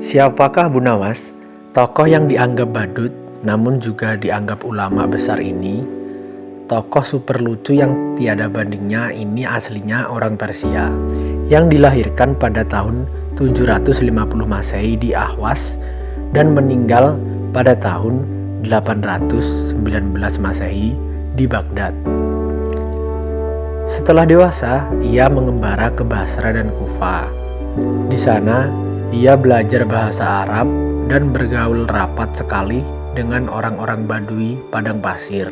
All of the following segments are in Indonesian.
Siapakah Abu Nawas? Tokoh yang dianggap badut namun juga dianggap ulama besar ini. Tokoh super lucu yang tiada bandingnya ini aslinya orang Persia yang dilahirkan pada tahun 750 Masehi di Ahwas dan meninggal pada tahun 819 Masehi di Baghdad. Setelah dewasa, ia mengembara ke Basra dan Kufa. Di sana, ia belajar bahasa Arab dan bergaul rapat sekali dengan orang-orang Badui padang pasir.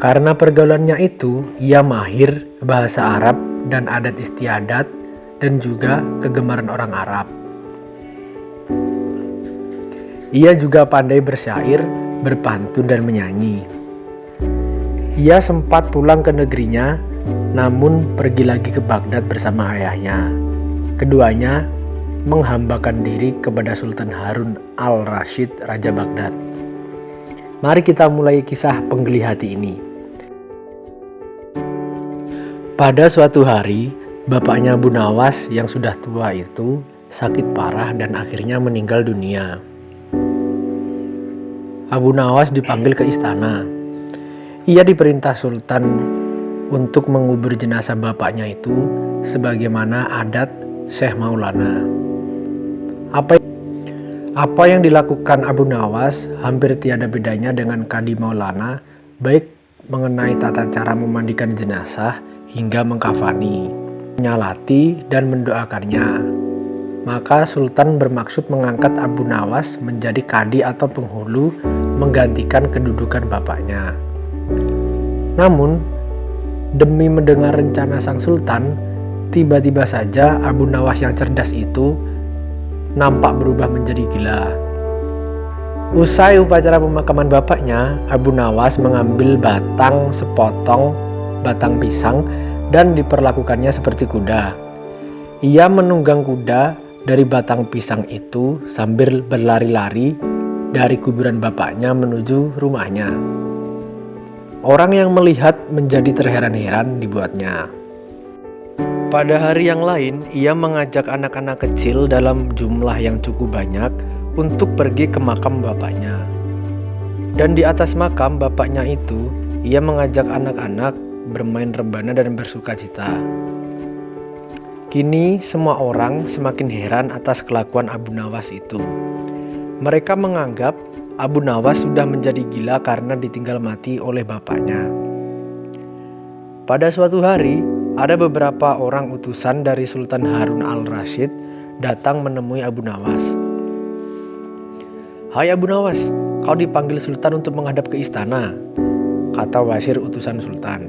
Karena pergaulannya itu, ia mahir bahasa Arab dan adat istiadat dan juga kegemaran orang Arab. Ia juga pandai bersyair, berpantun dan menyanyi. Ia sempat pulang ke negerinya, namun pergi lagi ke Baghdad bersama ayahnya. Keduanya menghambakan diri kepada Sultan Harun al-Rasyid, Raja Baghdad. Mari kita mulai kisah penggeli hati ini. Pada suatu hari, bapaknya Abu Nawas yang sudah tua itu sakit parah dan akhirnya meninggal dunia. Abu Nawas dipanggil ke istana. Ia diperintah Sultan untuk mengubur jenazah bapaknya itu sebagaimana adat Syekh Maulana. Apa yang dilakukan Abu Nawas hampir tiada bedanya dengan Kadi Maulana, baik mengenai tata cara memandikan jenazah hingga mengkafani, menyalati dan mendoakannya. Maka Sultan bermaksud mengangkat Abu Nawas menjadi kadi atau penghulu menggantikan kedudukan bapaknya. Namun, demi mendengar rencana sang sultan, tiba-tiba saja Abu Nawas yang cerdas itu nampak berubah menjadi gila. Usai upacara pemakaman bapaknya, Abu Nawas mengambil sepotong batang pisang dan diperlakukannya seperti kuda. Ia menunggang kuda dari batang pisang itu sambil berlari-lari dari kuburan bapaknya menuju rumahnya. Orang yang melihat menjadi terheran-heran dibuatnya. Pada hari yang lain, ia mengajak anak-anak kecil dalam jumlah yang cukup banyak untuk pergi ke makam bapaknya. Dan di atas makam bapaknya itu, ia mengajak anak-anak bermain rebana dan bersukacita. Kini semua orang semakin heran atas kelakuan Abu Nawas itu. Mereka menganggap Abu Nawas sudah menjadi gila karena ditinggal mati oleh bapaknya. Pada suatu hari, ada beberapa orang utusan dari Sultan Harun al-Rasyid datang menemui Abu Nawas. "Hai Abu Nawas, kau dipanggil Sultan untuk menghadap ke istana," kata wazir utusan Sultan.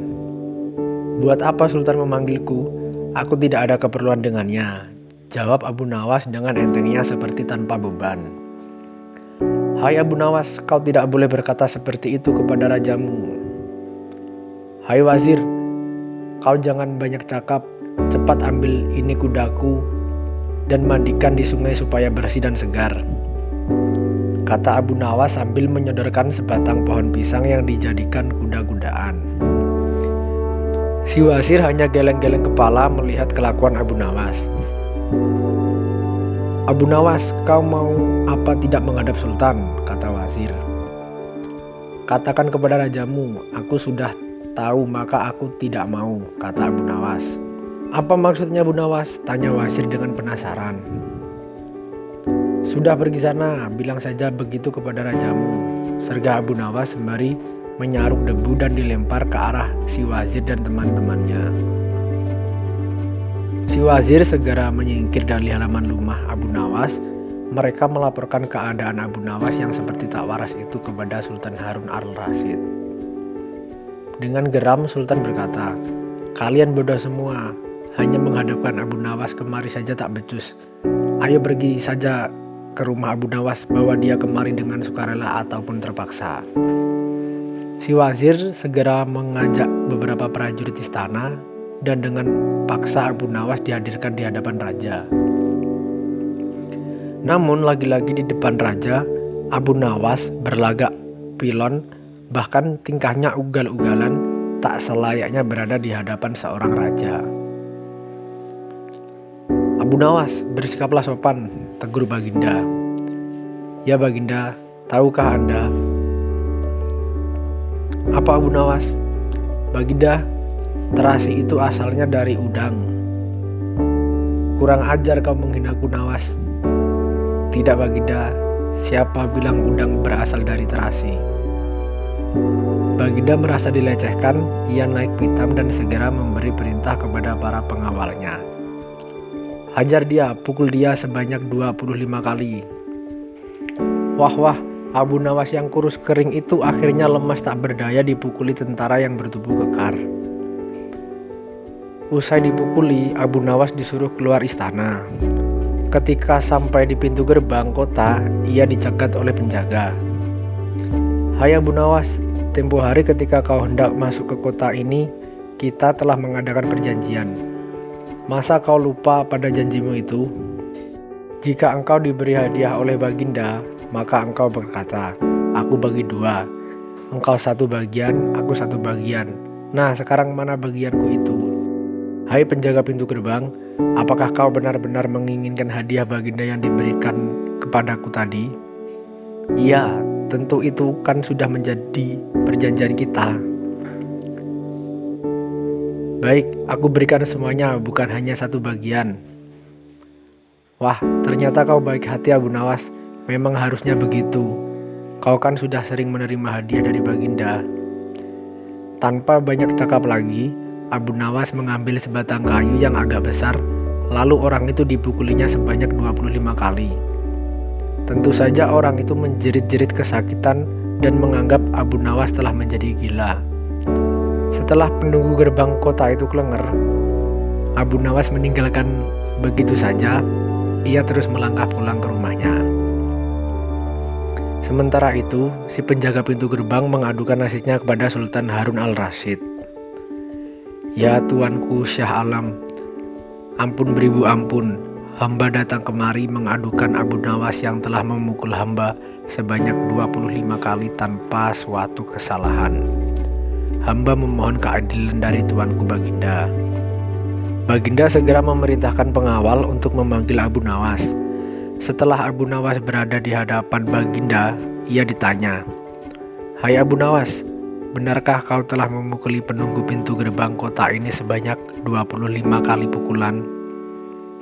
"Buat apa Sultan memanggilku? Aku tidak ada keperluan dengannya," jawab Abu Nawas dengan entengnya seperti tanpa beban. "Hai Abu Nawas, kau tidak boleh berkata seperti itu kepada rajamu." "Hai wazir, kau jangan banyak cakap, cepat ambil ini kudaku dan mandikan di sungai supaya bersih dan segar," kata Abu Nawas sambil menyodorkan sebatang pohon pisang yang dijadikan kuda-kudaan. Si wazir hanya geleng-geleng kepala melihat kelakuan Abu Nawas. "Abu Nawas, kau mau apa tidak menghadap Sultan?" kata wazir. "Katakan kepada rajamu, aku sudah tahu maka aku tidak mau," kata Abu Nawas. "Apa maksudnya Abu Nawas?" tanya wazir dengan penasaran. "Sudah pergi sana, bilang saja begitu kepada rajamu," sergah Abu Nawas sembari menyaruk debu dan dilempar ke arah si wazir dan teman-temannya. Si wazir segera menyingkir dari halaman rumah Abu Nawas. Mereka melaporkan keadaan Abu Nawas yang seperti tak waras itu kepada Sultan Harun al-Rasyid. Dengan geram Sultan berkata, "Kalian bodoh semua, hanya menghadapkan Abu Nawas kemari saja tak becus. Ayo pergi saja ke rumah Abu Nawas, bawa dia kemari dengan sukarela ataupun terpaksa." Si wazir segera mengajak beberapa prajurit istana dan dengan paksa Abu Nawas dihadirkan di hadapan raja. Namun lagi-lagi di depan raja, Abu Nawas berlagak pilon, bahkan tingkahnya ugal-ugalan, tak selayaknya berada di hadapan seorang raja. Abu Nawas, bersikaplah sopan, tegur Baginda. Ya Baginda, tahukah Anda? Apa Abu Nawas? Baginda, terasi itu asalnya dari udang. Kurang ajar kau menghinaku Nawas. Tidak Baginda, siapa bilang udang berasal dari terasi? Baginda merasa dilecehkan, ia naik pitam dan segera memberi perintah kepada para pengawalnya. Hajar dia, pukul dia sebanyak 25 kali. Wah, Abu Nawas yang kurus kering itu akhirnya lemas tak berdaya dipukuli tentara yang bertubuh kekar. Usai dipukuli, Abu Nawas disuruh keluar istana. Ketika sampai di pintu gerbang kota, ia dicegat oleh penjaga. Hai Abu Nawas, tempo hari ketika kau hendak masuk ke kota ini, kita telah mengadakan perjanjian. Masa kau lupa pada janjimu itu? Jika engkau diberi hadiah oleh Baginda, maka engkau berkata, aku bagi 2. Engkau 1 bagian, aku 1 bagian. Nah, sekarang mana bagianku itu? Hai penjaga pintu gerbang, apakah kau benar-benar menginginkan hadiah Baginda yang diberikan kepadaku tadi? Iya, tentu itu kan sudah menjadi perjanjian kita. Baik, aku berikan semuanya, bukan hanya 1 bagian. Wah, ternyata kau baik hati Abu Nawas. Memang harusnya begitu. Kau kan sudah sering menerima hadiah dari Baginda. Tanpa banyak cakap lagi, Abu Nawas mengambil sebatang kayu yang agak besar, lalu orang itu dipukulinya sebanyak 25 kali. Tentu saja orang itu menjerit-jerit kesakitan dan menganggap Abu Nawas telah menjadi gila. Setelah penunggu gerbang kota itu klenger, Abu Nawas meninggalkan begitu saja. Ia terus melangkah pulang ke rumahnya. Sementara itu, si penjaga pintu gerbang mengadukan nasibnya kepada Sultan Harun al-Rasyid. Ya tuanku Syah Alam, ampun beribu ampun. Hamba datang kemari mengadukan Abu Nawas yang telah memukul hamba sebanyak 25 kali tanpa suatu kesalahan. Hamba memohon keadilan dari tuanku Baginda. Baginda segera memerintahkan pengawal untuk memanggil Abu Nawas. Setelah Abu Nawas berada di hadapan Baginda, ia ditanya, Hai Abu Nawas, benarkah kau telah memukuli penunggu pintu gerbang kota ini sebanyak 25 kali pukulan?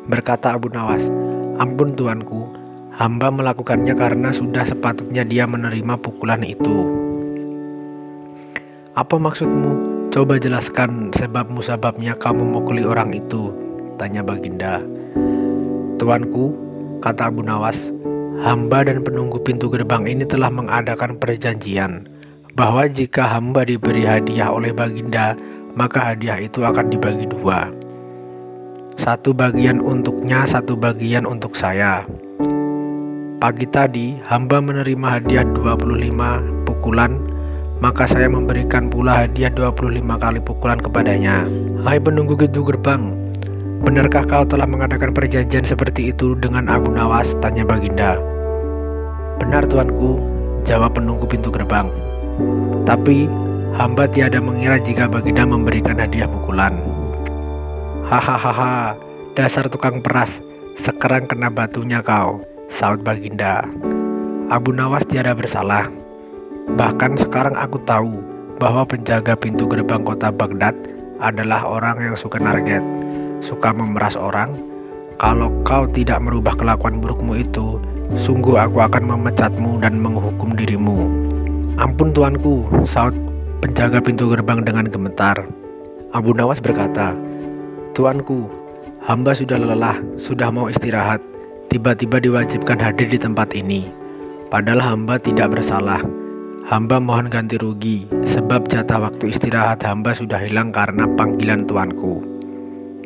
Berkata Abu Nawas, ampun tuanku, hamba melakukannya karena sudah sepatutnya dia menerima pukulan itu. Apa maksudmu? Coba jelaskan sebab-musababnya kau memukuli orang itu, tanya Baginda. Tuanku, kata Abu Nawas, hamba dan penunggu pintu gerbang ini telah mengadakan perjanjian bahwa jika hamba diberi hadiah oleh Baginda, maka hadiah itu akan dibagi 2. 1 bagian untuknya, 1 bagian untuk saya. Pagi tadi, hamba menerima hadiah 25 pukulan, maka saya memberikan pula hadiah 25 kali pukulan kepadanya. Hai penunggu pintu gerbang, benarkah kau telah mengadakan perjanjian seperti itu dengan Abu Nawas? Tanya Baginda. Benar tuanku, jawab penunggu pintu gerbang. Tapi, hamba tiada mengira jika Baginda memberikan hadiah pukulan. Hahaha, dasar tukang peras, sekarang kena batunya kau, saut Baginda. Abu Nawas tiada bersalah. Bahkan sekarang aku tahu bahwa penjaga pintu gerbang kota Baghdad adalah orang yang suka narget, suka memeras orang. Kalau kau tidak merubah kelakuan burukmu itu, sungguh aku akan memecatmu dan menghukum dirimu. Ampun tuanku, saut penjaga pintu gerbang dengan gemetar. Abu Nawas berkata, Tuanku, hamba sudah lelah, sudah mau istirahat, tiba-tiba diwajibkan hadir di tempat ini. Padahal hamba tidak bersalah. Hamba mohon ganti rugi, sebab jatah waktu istirahat hamba sudah hilang karena panggilan tuanku.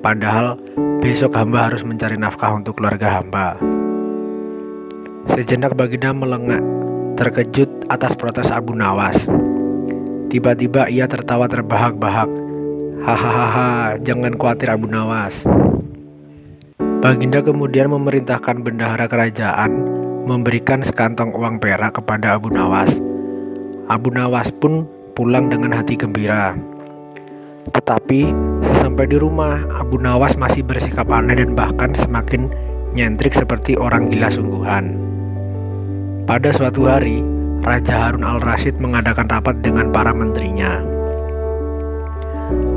Padahal besok hamba harus mencari nafkah untuk keluarga hamba. Sejenak Baginda melengak, terkejut atas protes Abu Nawas. Tiba-tiba ia tertawa terbahak-bahak. Hahaha, jangan khawatir Abu Nawas. Baginda kemudian memerintahkan bendahara kerajaan memberikan sekantong uang perak kepada Abu Nawas. Abu Nawas pun pulang dengan hati gembira. Tetapi sesampai di rumah, Abu Abu Nawas masih bersikap aneh dan bahkan semakin nyentrik seperti orang gila sungguhan. Pada suatu hari, Raja Harun al-Rasyid mengadakan rapat dengan para menterinya.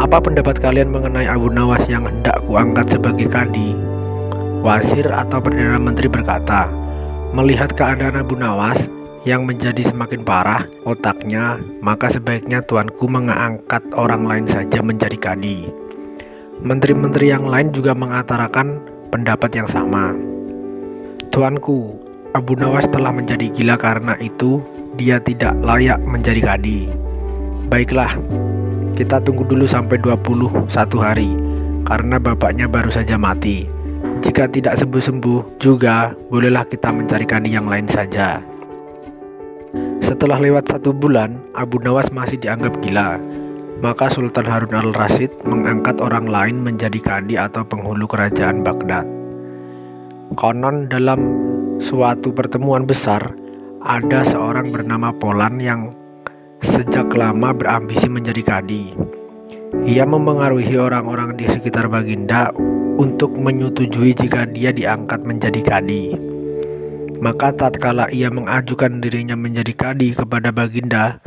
"Apa pendapat kalian mengenai Abu Nawas yang hendak kuangkat sebagai kadi?" Wazir atau Perdana Menteri berkata, "Melihat keadaan Abu Nawas yang menjadi semakin parah otaknya, maka sebaiknya tuanku mengangkat orang lain saja menjadi kadi." Menteri-menteri yang lain juga mengutarakan pendapat yang sama. "Tuanku, Abu Nawas telah menjadi gila, karena itu dia tidak layak menjadi kadi." "Baiklah, kita tunggu dulu sampai 21 hari, karena bapaknya baru saja mati. Jika tidak sembuh-sembuh juga, bolehlah kita mencari kadi yang lain saja." Setelah lewat 1 bulan, Abu Nawas masih dianggap gila. Maka Sultan Harun al-Rasyid mengangkat orang lain menjadi kadi atau penghulu kerajaan Baghdad. Konon dalam suatu pertemuan besar, ada seorang bernama Polan yang sejak lama berambisi menjadi kadi. Ia memengaruhi orang-orang di sekitar Baginda untuk menyetujui jika dia diangkat menjadi kadi. Maka tatkala ia mengajukan dirinya menjadi kadi kepada Baginda,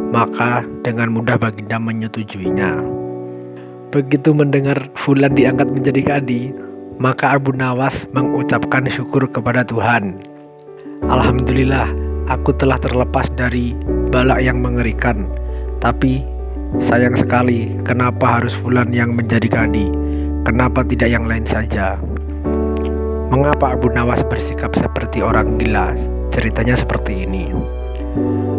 maka dengan mudah Baginda menyetujuinya. Begitu mendengar Fulan diangkat menjadi kadi, maka Abu Nawas mengucapkan syukur kepada Tuhan. "Alhamdulillah, aku telah terlepas dari bala yang mengerikan. Tapi sayang sekali, kenapa harus Fulan yang menjadi kadi? Kenapa tidak yang lain saja?" Mengapa Abu Nawas bersikap seperti orang gila? Ceritanya seperti ini.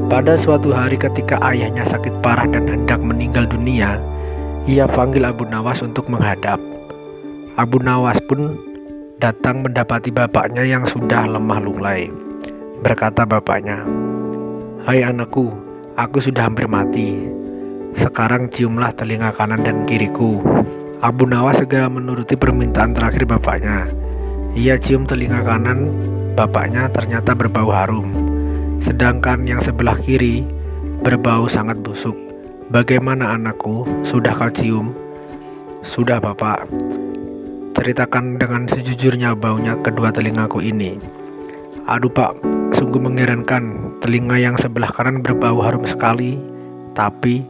Pada suatu hari ketika ayahnya sakit parah dan hendak meninggal dunia, ia panggil Abu Nawas untuk menghadap. Abu Nawas pun datang mendapati bapaknya yang sudah lemah lunglai. Berkata bapaknya, "Hai anakku, aku sudah hampir mati. Sekarang ciumlah telinga kanan dan kiriku." Abu Nawas segera menuruti permintaan terakhir bapaknya. Ia cium telinga kanan bapaknya, ternyata berbau harum. Sedangkan yang sebelah kiri berbau sangat busuk. "Bagaimana anakku, sudah kau cium?" "Sudah bapak." "Ceritakan dengan sejujurnya baunya kedua telingaku ini." "Aduh pak, sungguh mengherankan. Telinga yang sebelah kanan berbau harum sekali, tapi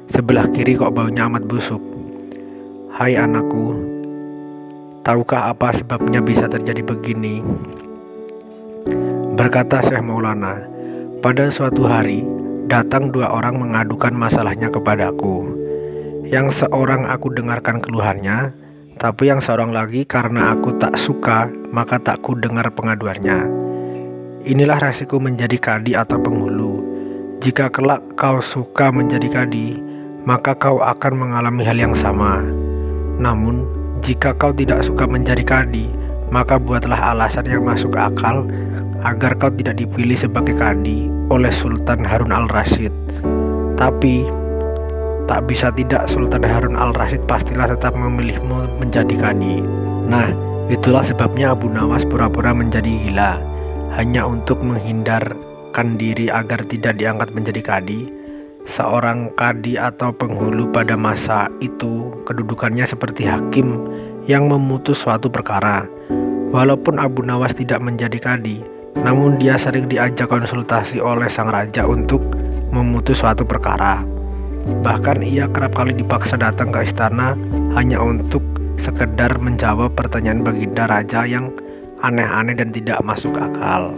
sebelah kiri kok baunya amat busuk." "Hai anakku, tahukah apa sebabnya bisa terjadi begini?" Berkata Syekh Maulana, "Pada suatu hari, datang 2 orang mengadukan masalahnya kepadaku. Yang seorang aku dengarkan keluhannya, tapi yang seorang lagi karena aku tak suka, maka tak ku dengar pengaduannya. Inilah resiko menjadi kadi atau penghulu. Jika kelak kau suka menjadi kadi, maka kau akan mengalami hal yang sama. Namun, jika kau tidak suka menjadi kadi, maka buatlah alasan yang masuk akal agar kau tidak dipilih sebagai kadi oleh Sultan Harun al-Rasyid. Tapi tak bisa tidak, Sultan Harun al-Rasyid pastilah tetap memilihmu menjadi kadi." Nah, itulah sebabnya Abu Nawas pura-pura menjadi gila, hanya untuk menghindarkan diri agar tidak diangkat menjadi kadi. Seorang kadi atau penghulu pada masa itu kedudukannya seperti hakim yang memutus suatu perkara. Walaupun Abu Nawas tidak menjadi kadi, namun dia sering diajak konsultasi oleh sang raja untuk memutus suatu perkara. Bahkan ia kerap kali dipaksa datang ke istana hanya untuk sekedar menjawab pertanyaan Baginda Raja yang aneh-aneh dan tidak masuk akal.